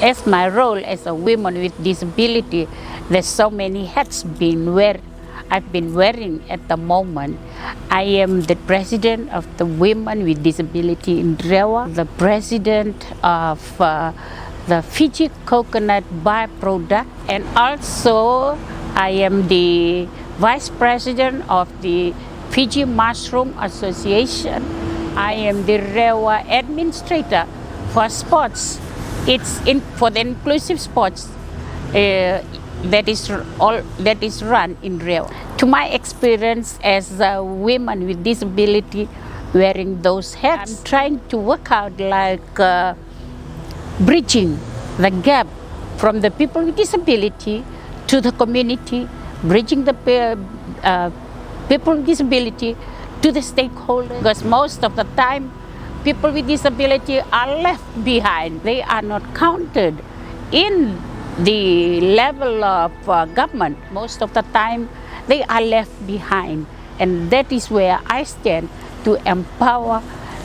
As my role as a woman with disability, there's so many hats I've been wearing at the moment. I am the president of the Women with Disability in Rewa, the president of the Fiji coconut byproduct, and also I am the vice president of the Fiji Mushroom Association. I am the Rewa administrator for sports. It's for the inclusive sports that is run in Rewa. To my experience as a woman with disability wearing those hats, I'm trying to work out like bridging the gap from the people with disability to the community, bridging the people with disability to the stakeholders. Because most of the time, people with disability are left behind. They are not counted in the level of government. Most of the time, they are left behind. And that is where I stand to empower,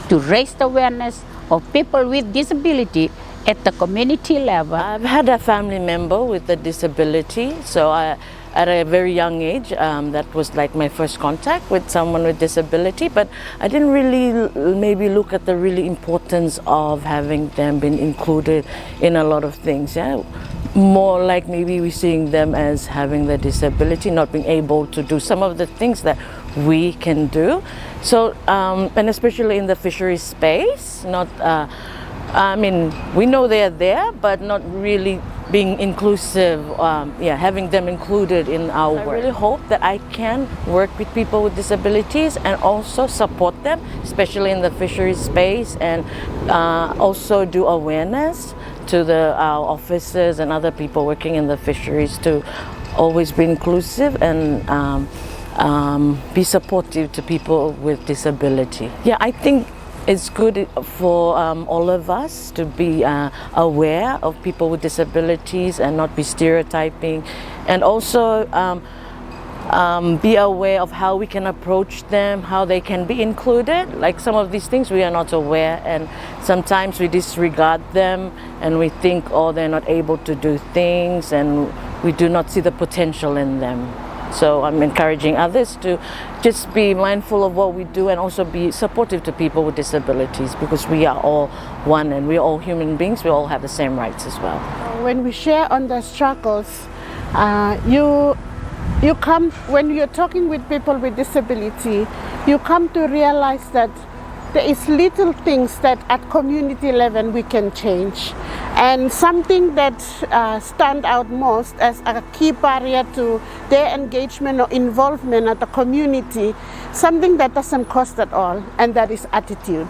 to raise the awareness of people with disability at the community level. I've had a family member with a disability, so at a very young age, that was like my first contact with someone with disability, but I didn't really maybe look at the really importance of having them been included in a lot of things. Yeah? More like maybe we're seeing them as having the disability, not being able to do some of the things that we can do. So, and especially in the fishery space, not, I mean, we know they're there, but not really being inclusive, having them included in our work. I really hope that I can work with people with disabilities and also support them, especially in the fisheries space, and also do awareness to our officers and other people working in the fisheries to always be inclusive and be supportive to people with disability. Yeah, I think it's good for all of us to be aware of people with disabilities and not be stereotyping, and also be aware of how we can approach them, how they can be included. Like some of these things we are not aware, and sometimes we disregard them and we think, oh, they're not able to do things, and we do not see the potential in them. So I'm encouraging others to just be mindful of what we do and also be supportive to people with disabilities, because we are all one and we're all human beings. We all have the same rights as well. When we share on the struggles, you come, when you're talking with people with disability, you come to realize that there is little things that at community level we can change. And something that stand out most as a key barrier to their engagement or involvement at the community, something that doesn't cost at all, and that is attitude.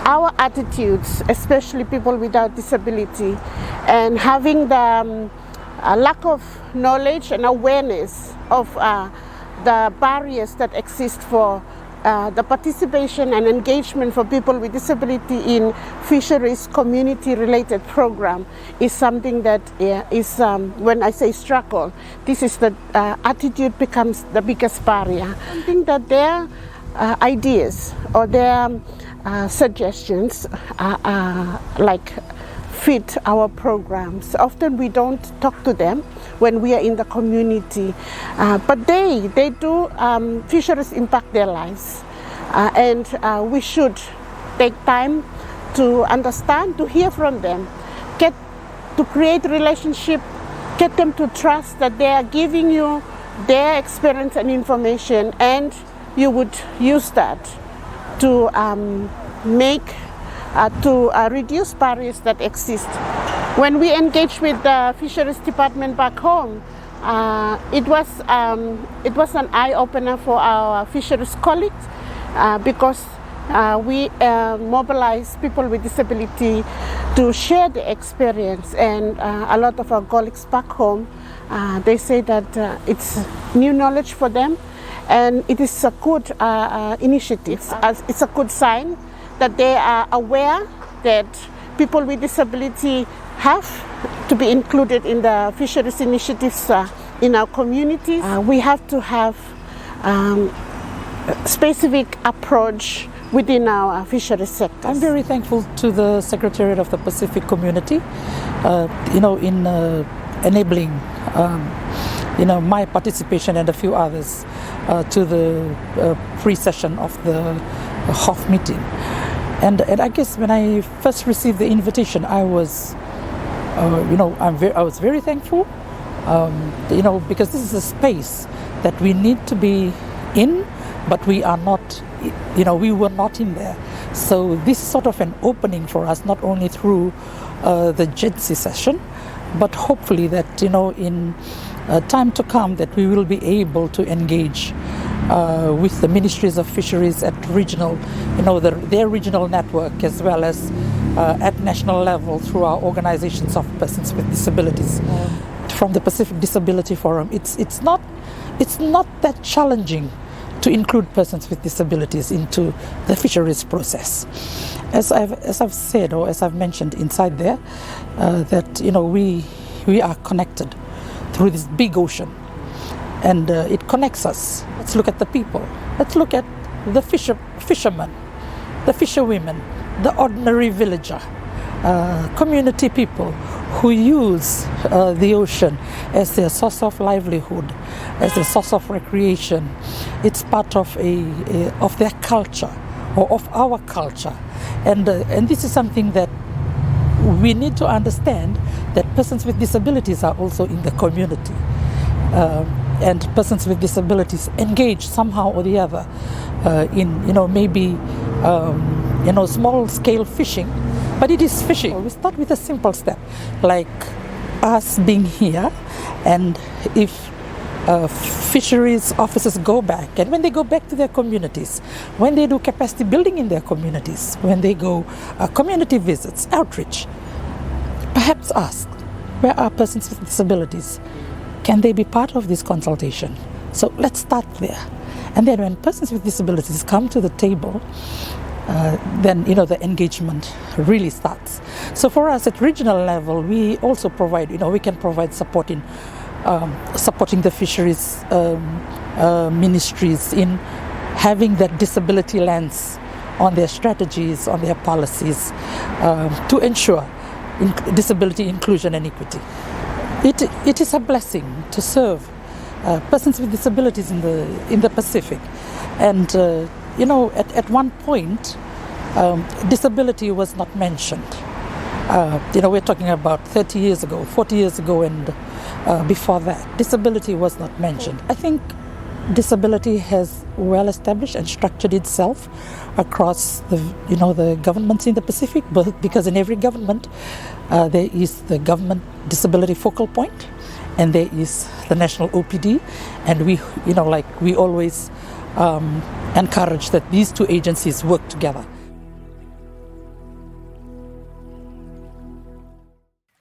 Our attitudes, especially people without disability, and having the lack of knowledge and awareness of the barriers that exist for the participation and engagement for people with disability in fisheries community-related program is something that is, when I say struggle, this is the attitude becomes the biggest barrier. I think that their ideas or their suggestions like fit our programs. Often we don't talk to them when we are in the community, but they do, fisheries impact their lives, and we should take time to understand, to hear from them, get to create relationship, get them to trust that they are giving you their experience and information, and you would use that to reduce barriers that exist. When we engage with the fisheries department back home, it was an eye-opener for our fisheries colleagues, because we mobilize people with disability to share the experience, and a lot of our colleagues back home, they say that it's new knowledge for them, and it is a good initiative. It's a good sign that they are aware that people with disability have to be included in the fisheries initiatives in our communities. We have to have specific approach within our fisheries sector? I'm very thankful to the Secretariat of the Pacific Community, in enabling, my participation and a few others to the pre-session of the HOF meeting. And I guess when I first received the invitation, I was, I was very thankful, because this is a space that we need to be in, but we are not, we were not in there. So this is sort of an opening for us, not only through the GEDSI session, but hopefully that, in time to come, that we will be able to engage with the ministries of fisheries at regional, their regional network, as well as at national level through our organizations of persons with disabilities. From the Pacific Disability Forum, it's not that challenging to include persons with disabilities into the fisheries process. As I've said, or as I've mentioned inside there, that we are connected through this big ocean, and it connects us. Let's look at the people. Let's look at the fishermen, the fisherwomen, the ordinary villager, community people who use the ocean as their source of livelihood, as a source of recreation. It's part of of their culture, or of our culture, and this is something that we need to understand, that persons with disabilities are also in the community, and persons with disabilities engage somehow or the other in maybe small-scale fishing. But it is fishing. We start with a simple step, like us being here, and if fisheries officers go back, and when they go back to their communities, when they do capacity building in their communities, when they go community visits, outreach, perhaps ask, where are persons with disabilities? Can they be part of this consultation? So let's start there. And then when persons with disabilities come to the table, then the engagement really starts. So for us at regional level, we also provide, we can provide support in supporting the fisheries ministries in having that disability lens on their strategies, on their policies, to ensure disability inclusion and equity. It is a blessing to serve persons with disabilities in the Pacific, and at one point, disability was not mentioned. We're talking about 30 years ago, 40 years ago, and before that, disability was not mentioned. I think disability has well established and structured itself across the governments in the Pacific, because in every government there is the government disability focal point, and there is the national OPD, and we always encourage that these two agencies work together.